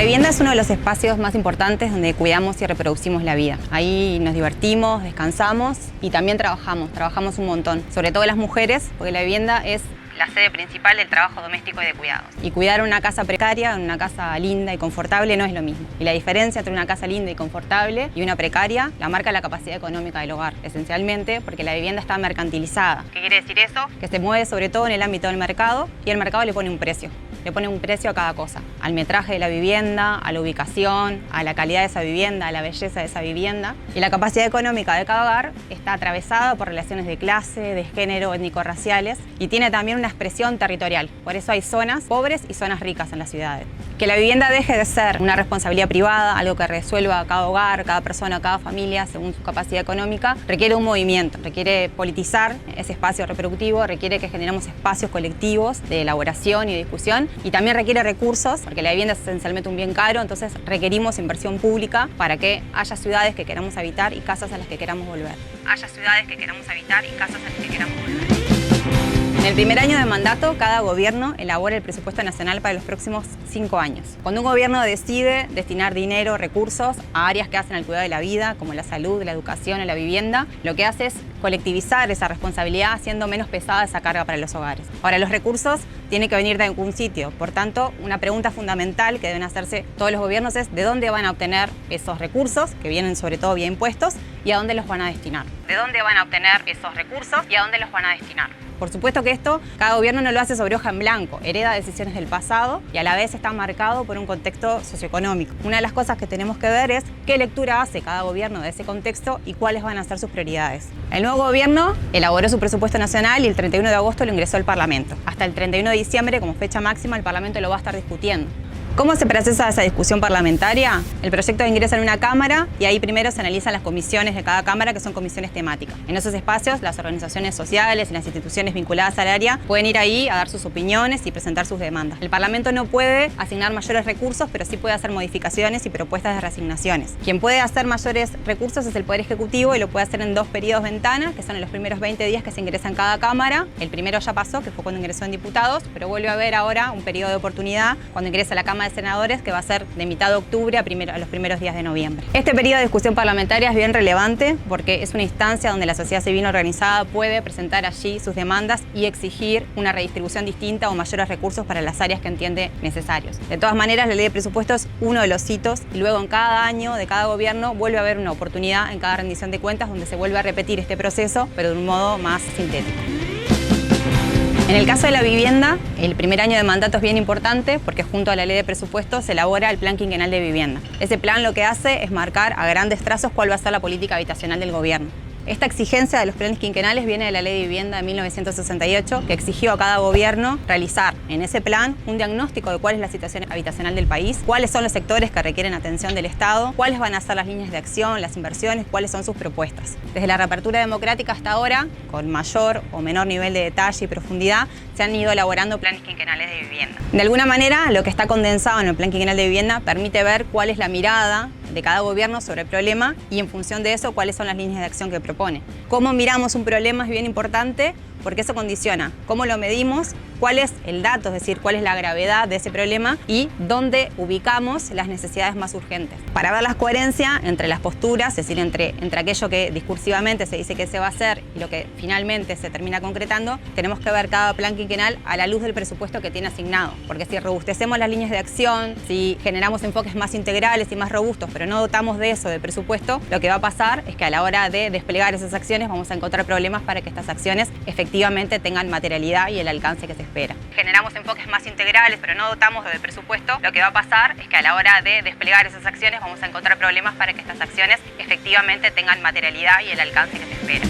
vivienda es uno de los espacios más importantes donde cuidamos y reproducimos la vida. Ahí nos divertimos, descansamos y también trabajamos un montón, sobre todo las mujeres, porque la vivienda es la sede principal del trabajo doméstico y de cuidados. Y cuidar una casa precaria, una casa linda y confortable no es lo mismo. Y la diferencia entre una casa linda y confortable y una precaria la marca la capacidad económica del hogar, esencialmente porque la vivienda está mercantilizada. ¿Qué quiere decir eso? Que se mueve sobre todo en el ámbito del mercado y el mercado le pone un precio. Le pone un precio a cada cosa, al metraje de la vivienda, a la ubicación, a la calidad de esa vivienda, a la belleza de esa vivienda. Y la capacidad económica de cada hogar está atravesada por relaciones de clase, de género, étnico-raciales y tiene también una expresión territorial. Por eso hay zonas pobres y zonas ricas en las ciudades. Que la vivienda deje de ser una responsabilidad privada, algo que resuelva cada hogar, cada persona, cada familia según su capacidad económica, requiere un movimiento, requiere politizar ese espacio reproductivo, requiere que generemos espacios colectivos de elaboración y de discusión y también requiere recursos, porque la vivienda es esencialmente un bien caro, entonces requerimos inversión pública para que haya ciudades que queramos habitar y casas a las que queramos volver. Haya ciudades que queramos habitar y casas a las que queramos volver. En el primer año de mandato, cada gobierno elabora el presupuesto nacional para los próximos 5 años. Cuando un gobierno decide destinar dinero, recursos a áreas que hacen al cuidado de la vida, como la salud, la educación o la vivienda, lo que hace es colectivizar esa responsabilidad, haciendo menos pesada esa carga para los hogares. Ahora, los recursos tienen que venir de algún sitio. Por tanto, una pregunta fundamental que deben hacerse todos los gobiernos es ¿de dónde van a obtener esos recursos, que vienen sobre todo vía impuestos, y a dónde los van a destinar? ¿De dónde van a obtener esos recursos y a dónde los van a destinar? Por supuesto que esto, cada gobierno no lo hace sobre hoja en blanco, hereda decisiones del pasado y a la vez está marcado por un contexto socioeconómico. Una de las cosas que tenemos que ver es qué lectura hace cada gobierno de ese contexto y cuáles van a ser sus prioridades. El nuevo gobierno elaboró su presupuesto nacional y el 31 de agosto lo ingresó al Parlamento. Hasta el 31 de diciembre, como fecha máxima, el Parlamento lo va a estar discutiendo. ¿Cómo se procesa esa discusión parlamentaria? El proyecto ingresa en una cámara y ahí primero se analizan las comisiones de cada cámara, que son comisiones temáticas. En esos espacios, las organizaciones sociales y las instituciones vinculadas al área pueden ir ahí a dar sus opiniones y presentar sus demandas. El Parlamento no puede asignar mayores recursos, pero sí puede hacer modificaciones y propuestas de reasignaciones. Quien puede hacer mayores recursos es el Poder Ejecutivo y lo puede hacer en 2 periodos ventana, que son en los primeros 20 días que se ingresa en cada cámara. El primero ya pasó, que fue cuando ingresó en diputados, pero vuelve a haber ahora un periodo de oportunidad cuando ingresa a la Cámara de Senadores, que va a ser de mitad de octubre a los primeros días de noviembre. Este periodo de discusión parlamentaria es bien relevante porque es una instancia donde la sociedad civil organizada puede presentar allí sus demandas y exigir una redistribución distinta o mayores recursos para las áreas que entiende necesarios. De todas maneras, la ley de presupuesto es uno de los hitos y luego en cada año de cada gobierno vuelve a haber una oportunidad en cada rendición de cuentas donde se vuelve a repetir este proceso, pero de un modo más sintético. En el caso de la vivienda, el primer año de mandato es bien importante porque junto a la ley de presupuesto se elabora el plan quinquenal de vivienda. Ese plan lo que hace es marcar a grandes trazos cuál va a ser la política habitacional del gobierno. Esta exigencia de los planes quinquenales viene de la Ley de Vivienda de 1968, que exigió a cada gobierno realizar en ese plan un diagnóstico de cuál es la situación habitacional del país, cuáles son los sectores que requieren atención del Estado, cuáles van a ser las líneas de acción, las inversiones, cuáles son sus propuestas. Desde la reapertura democrática hasta ahora, con mayor o menor nivel de detalle y profundidad, se han ido elaborando planes quinquenales de vivienda. De alguna manera, lo que está condensado en el plan quinquenal de vivienda permite ver cuál es la mirada de cada gobierno sobre el problema y en función de eso cuáles son las líneas de acción que propone. Cómo miramos un problema es bien importante porque eso condiciona cómo lo medimos, cuál es el dato, es decir, cuál es la gravedad de ese problema y dónde ubicamos las necesidades más urgentes. Para ver la coherencia entre las posturas, es decir, entre aquello que discursivamente se dice que se va a hacer y lo que finalmente se termina concretando, tenemos que ver cada plan quinquenal a la luz del presupuesto que tiene asignado. Porque si robustecemos las líneas de acción, si generamos enfoques más integrales y más robustos, pero no dotamos de eso de presupuesto, lo que va a pasar es que a la hora de desplegar esas acciones vamos a encontrar problemas para que estas acciones efectivamente tengan materialidad y el alcance que se espera. Generamos enfoques más integrales, pero no dotamos de presupuesto, lo que va a pasar es que a la hora de desplegar esas acciones vamos a encontrar problemas para que estas acciones efectivamente tengan materialidad y el alcance que se espera.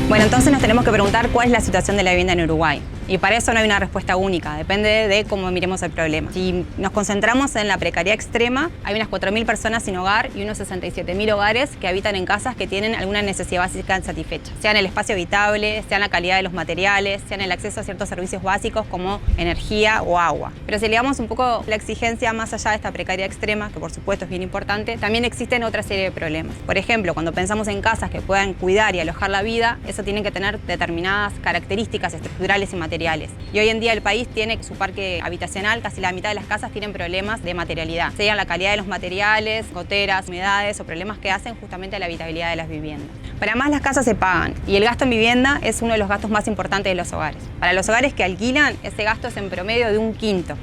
Bueno, entonces nos tenemos que preguntar cuál es la situación de la vivienda en Uruguay. Y para eso no hay una respuesta única, depende de cómo miremos el problema. Si nos concentramos en la precariedad extrema, hay unas 4.000 personas sin hogar y unos 67.000 hogares que habitan en casas que tienen alguna necesidad básica insatisfecha. Sea en el espacio habitable, sea en la calidad de los materiales, sea en el acceso a ciertos servicios básicos como energía o agua. Pero si elevamos un poco la exigencia más allá de esta precariedad extrema, que por supuesto es bien importante, también existen otra serie de problemas. Por ejemplo, cuando pensamos en casas que puedan cuidar y alojar la vida, eso tiene que tener determinadas características estructurales y materiales materiales. Y hoy en día el país tiene su parque habitacional, casi la mitad de las casas tienen problemas de materialidad, sean la calidad de los materiales, goteras, humedades o problemas que hacen justamente a la habitabilidad de las viviendas. Para más las casas se pagan y el gasto en vivienda es uno de los gastos más importantes de los hogares. Para los hogares que alquilan, ese gasto es en promedio de un quinto.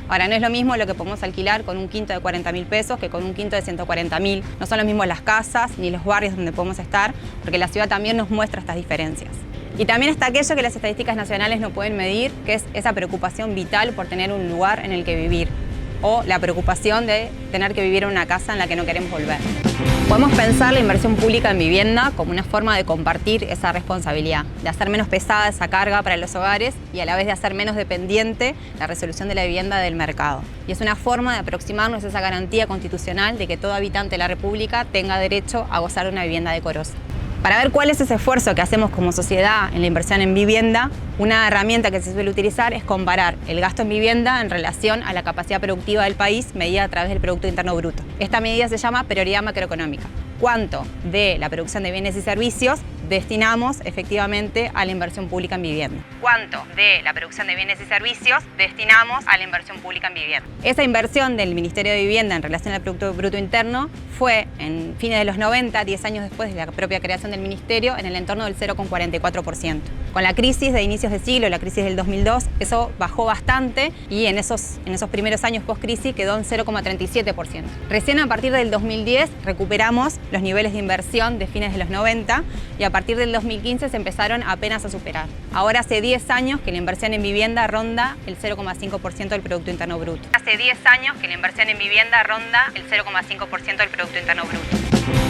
Ahora, no es lo mismo lo que podemos alquilar con un quinto de 40.000 pesos que con un quinto de 140.000. No son lo mismo las casas ni los barrios donde podemos estar, porque la ciudad también nos muestra estas diferencias. Y también está aquello que las estadísticas nacionales no pueden medir, que es esa preocupación vital por tener un lugar en el que vivir, o la preocupación de tener que vivir en una casa en la que no queremos volver. Podemos pensar la inversión pública en vivienda como una forma de compartir esa responsabilidad, de hacer menos pesada esa carga para los hogares y a la vez de hacer menos dependiente la resolución de la vivienda del mercado. Y es una forma de aproximarnos a esa garantía constitucional de que todo habitante de la República tenga derecho a gozar de una vivienda decorosa. Para ver cuál es ese esfuerzo que hacemos como sociedad en la inversión en vivienda, una herramienta que se suele utilizar es comparar el gasto en vivienda en relación a la capacidad productiva del país medida a través del Producto Interno Bruto. Esta medida se llama prioridad macroeconómica. ¿Cuánto de la producción de bienes y servicios destinamos efectivamente a la inversión pública en vivienda? ¿Cuánto de la producción de bienes y servicios destinamos a la inversión pública en vivienda? Esa inversión del Ministerio de Vivienda en relación al Producto Bruto Interno fue en fines de los 90, 10 años después de la propia creación del Ministerio, en el entorno del 0,44%. Con la crisis de inicios de siglo, la crisis del 2002, eso bajó bastante y en esos primeros años post-crisis quedó en 0,37%. Recién a partir del 2010 recuperamos los niveles de inversión de fines de los 90 y a partir del 2015 se empezaron apenas a superar. Ahora hace 10 años que la inversión en vivienda ronda el 0,5% del Producto Interno Bruto. Hace 10 años que la inversión en vivienda ronda el 0,5% del Producto Interno Bruto.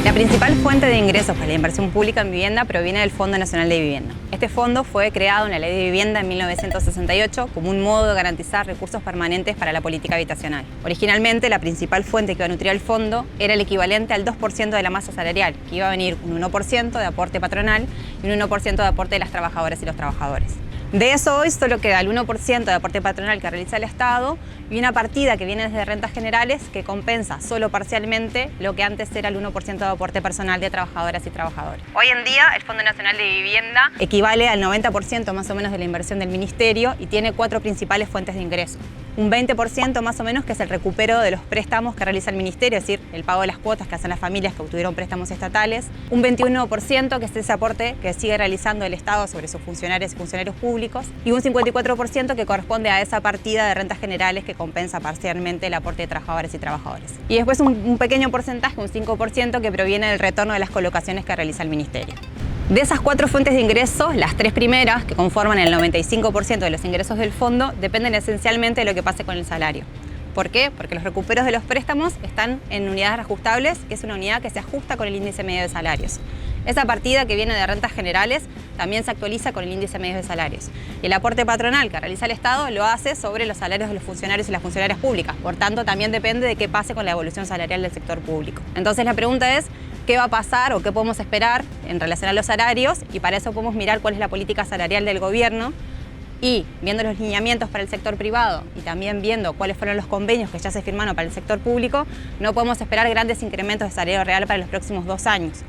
La principal fuente de ingresos para la inversión pública en vivienda proviene del Fondo Nacional de Vivienda. Este fondo fue creado en la Ley de Vivienda en 1968 como un modo de garantizar recursos permanentes para la política habitacional. Originalmente, la principal fuente que iba a nutrir el fondo era el equivalente al 2% de la masa salarial, que iba a venir un 1% de aporte patronal y un 1% de aporte de las trabajadoras y los trabajadores. De eso hoy solo queda el 1% de aporte patronal que realiza el Estado y una partida que viene desde rentas generales que compensa solo parcialmente lo que antes era el 1% de aporte personal de trabajadoras y trabajadores. Hoy en día el Fondo Nacional de Vivienda equivale al 90% más o menos de la inversión del Ministerio y tiene 4 principales fuentes de ingreso. Un 20% más o menos que es el recupero de los préstamos que realiza el Ministerio, es decir, el pago de las cuotas que hacen las familias que obtuvieron préstamos estatales. Un 21% que es ese aporte que sigue realizando el Estado sobre sus funcionarios y funcionarios públicos. Y un 54% que corresponde a esa partida de rentas generales que compensa parcialmente el aporte de trabajadores y trabajadores. Y después un pequeño porcentaje, un 5%, que proviene del retorno de las colocaciones que realiza el Ministerio. De esas 4 fuentes de ingresos, las 3 primeras, que conforman el 95% de los ingresos del fondo, dependen esencialmente de lo que pase con el salario. ¿Por qué? Porque los recuperos de los préstamos están en unidades reajustables, que es una unidad que se ajusta con el índice medio de salarios. Esa partida que viene de rentas generales también se actualiza con el índice medio de salarios. Y el aporte patronal que realiza el Estado lo hace sobre los salarios de los funcionarios y las funcionarias públicas. Por tanto, también depende de qué pase con la evolución salarial del sector público. Entonces, la pregunta es, ¿qué va a pasar o qué podemos esperar en relación a los salarios? Y para eso podemos mirar cuál es la política salarial del gobierno y viendo los lineamientos para el sector privado y también viendo cuáles fueron los convenios que ya se firmaron para el sector público, no podemos esperar grandes incrementos de salario real para los próximos 2 años.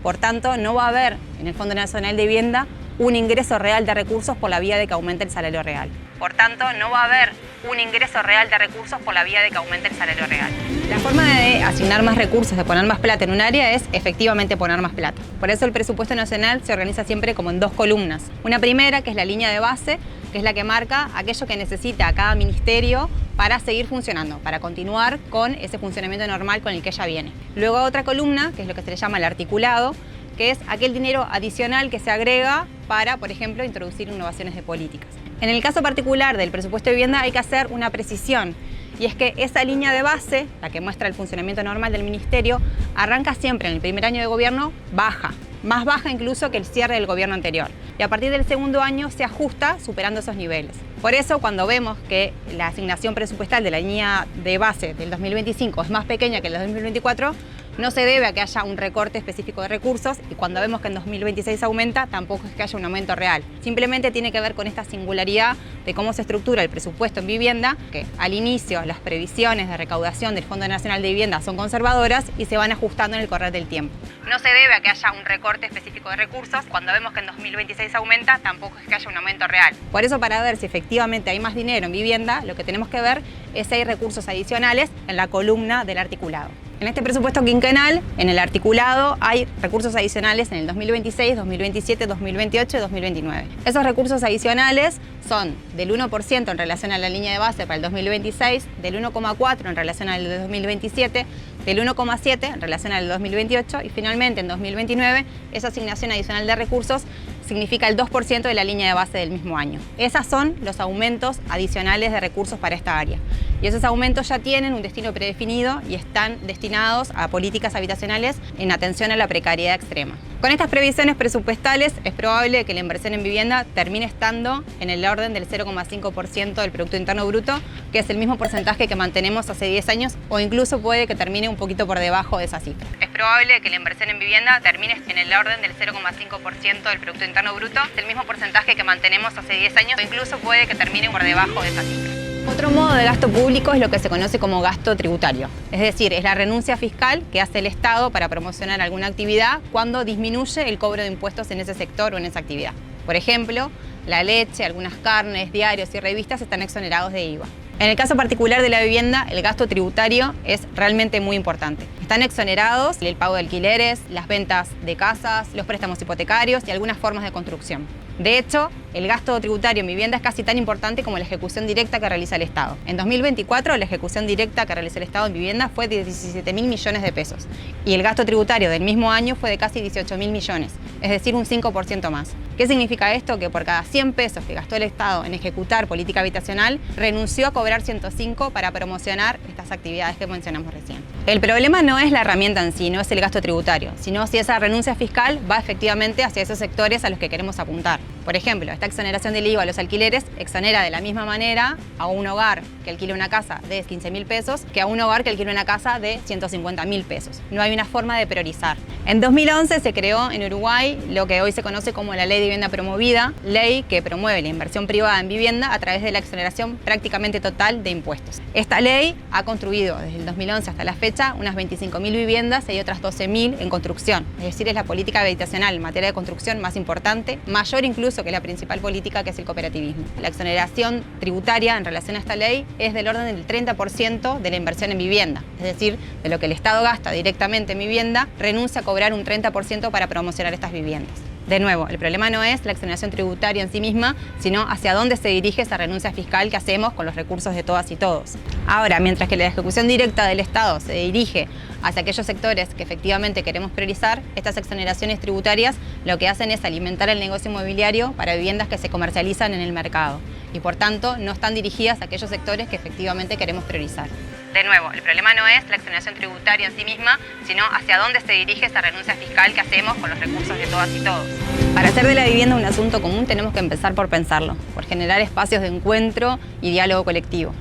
Por tanto, no va a haber en el Fondo Nacional de Vivienda un ingreso real de recursos por la vía de que aumente el salario real. Por tanto, no va a haber un ingreso real de recursos por la vía de que aumente el salario real. La forma de asignar más recursos, de poner más plata en un área es efectivamente poner más plata. Por eso el presupuesto nacional se organiza siempre como en 2 columnas. Una primera, que es la línea de base, que es la que marca aquello que necesita cada ministerio para seguir funcionando, para continuar con ese funcionamiento normal con el que ya viene. Luego otra columna, que es lo que se le llama el articulado, que es aquel dinero adicional que se agrega para, por ejemplo, introducir innovaciones de políticas. En el caso particular del presupuesto de vivienda hay que hacer una precisión, y es que esa línea de base, la que muestra el funcionamiento normal del ministerio, arranca siempre en el primer año de gobierno baja, más baja incluso que el cierre del gobierno anterior. Y a partir del segundo año se ajusta superando esos niveles. Por eso, cuando vemos que la asignación presupuestal de la línea de base del 2025 es más pequeña que la del 2024, No se debe a que haya un recorte específico de recursos y cuando vemos que en 2026 aumenta, tampoco es que haya un aumento real. Simplemente tiene que ver con esta singularidad de cómo se estructura el presupuesto en vivienda, que al inicio las previsiones de recaudación del Fondo Nacional de Vivienda son conservadoras y se van ajustando en el correr del tiempo. No se debe a que haya un recorte específico de recursos. Cuando vemos que en 2026 aumenta, tampoco es que haya un aumento real. Por eso, para ver si efectivamente hay más dinero en vivienda, lo que tenemos que ver es si hay recursos adicionales en la columna del articulado. En este presupuesto quinquenal, en el articulado, hay recursos adicionales en el 2026, 2027, 2028 y 2029. Esos recursos adicionales son del 1% en relación a la línea de base para el 2026, del 1,4% en relación al 2027, del 1,7% en relación al 2028 y finalmente en 2029 esa asignación adicional de recursos significa el 2% de la línea de base del mismo año. Esos son los aumentos adicionales de recursos para esta área. Y esos aumentos ya tienen un destino predefinido y están destinados a políticas habitacionales en atención a la precariedad extrema. Con estas previsiones presupuestales es probable que la inversión en vivienda termine estando en el orden del 0,5% del Producto Interno Bruto, que es el mismo porcentaje que mantenemos hace 10 años o incluso puede que termine un poquito por debajo de esa cifra. Es probable que la inversión en vivienda termine en el orden del 0,5% del Producto Interno Bruto, es el mismo porcentaje que mantenemos hace 10 años o incluso puede que termine por debajo de esa cifra. Otro modo de gasto público es lo que se conoce como gasto tributario, es decir, es la renuncia fiscal que hace el Estado para promocionar alguna actividad cuando disminuye el cobro de impuestos en ese sector o en esa actividad. Por ejemplo, la leche, algunas carnes, diarios y revistas están exonerados de IVA. En el caso particular de la vivienda, el gasto tributario es realmente muy importante. Están exonerados el pago de alquileres, las ventas de casas, los préstamos hipotecarios y algunas formas de construcción. De hecho, el gasto tributario en vivienda es casi tan importante como la ejecución directa que realiza el Estado. En 2024, la ejecución directa que realizó el Estado en vivienda fue de 17.000 millones de pesos y el gasto tributario del mismo año fue de casi 18.000 millones, es decir, un 5% más. ¿Qué significa esto? Que por cada 100 pesos que gastó el Estado en ejecutar política habitacional, renunció a cobrar 105 para promocionar estas actividades que mencionamos recién. El problema no es la herramienta en sí, no es el gasto tributario, sino si esa renuncia fiscal va efectivamente hacia esos sectores a los que queremos apuntar. Por ejemplo, esta exoneración del IVA a los alquileres exonera de la misma manera a un hogar que alquile una casa de 15.000 pesos que a un hogar que alquile una casa de 150.000 pesos. No hay una forma de priorizar. En 2011 se creó en Uruguay lo que hoy se conoce como la Ley de Vivienda Promovida, ley que promueve la inversión privada en vivienda a través de la exoneración prácticamente total de impuestos. Esta ley ha construido desde el 2011 hasta la fecha unas 25.000 viviendas y otras 12.000 en construcción. Es decir, es la política habitacional en materia de construcción más importante, mayor incluso que la principal política, que es el cooperativismo. La exoneración tributaria en relación a esta ley es del orden del 30% de la inversión en vivienda, es decir, de lo que el Estado gasta directamente en vivienda, renuncia a cobrar un 30% para promocionar estas viviendas. De nuevo, el problema no es la exoneración tributaria en sí misma, sino hacia dónde se dirige esa renuncia fiscal que hacemos con los recursos de todas y todos. Ahora, mientras que la ejecución directa del Estado se dirige hacia aquellos sectores que efectivamente queremos priorizar, estas exoneraciones tributarias lo que hacen es alimentar el negocio inmobiliario para viviendas que se comercializan en el mercado y por tanto no están dirigidas a aquellos sectores que efectivamente queremos priorizar. De nuevo, el problema no es la exoneración tributaria en sí misma, sino hacia dónde se dirige esa renuncia fiscal que hacemos con los recursos de todas y todos. Para hacer de la vivienda un asunto común tenemos que empezar por pensarlo, por generar espacios de encuentro y diálogo colectivo.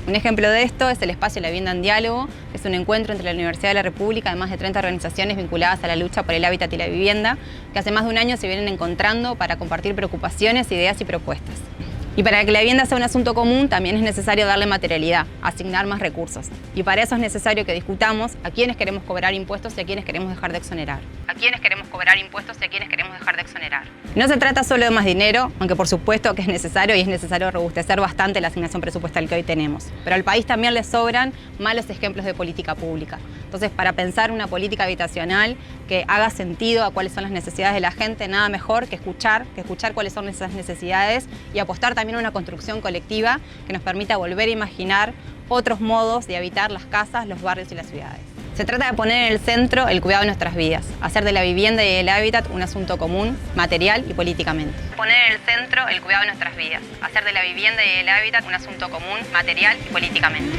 Un ejemplo de esto es el espacio La Vivienda en Diálogo, que es un encuentro entre la Universidad de la República de más de 30 organizaciones vinculadas a la lucha por el hábitat y la vivienda, que hace más de un año se vienen encontrando para compartir preocupaciones, ideas y propuestas. Y para que la vivienda sea un asunto común, también es necesario darle materialidad, asignar más recursos. Y para eso es necesario que discutamos a quiénes queremos cobrar impuestos y a quiénes queremos dejar de exonerar. A quiénes queremos cobrar impuestos y a quiénes queremos dejar de exonerar. No se trata solo de más dinero, aunque por supuesto que es necesario y es necesario robustecer bastante la asignación presupuestal que hoy tenemos. Pero al país también le sobran malos ejemplos de política pública. Entonces, para pensar una política habitacional que haga sentido a cuáles son las necesidades de la gente, nada mejor que escuchar cuáles son esas necesidades y apostar también a una construcción colectiva que nos permita volver a imaginar otros modos de habitar las casas, los barrios y las ciudades. Se trata de poner en el centro el cuidado de nuestras vidas, hacer de la vivienda y el hábitat un asunto común, material y políticamente. Poner en el centro el cuidado de nuestras vidas, hacer de la vivienda y el hábitat un asunto común, material y políticamente.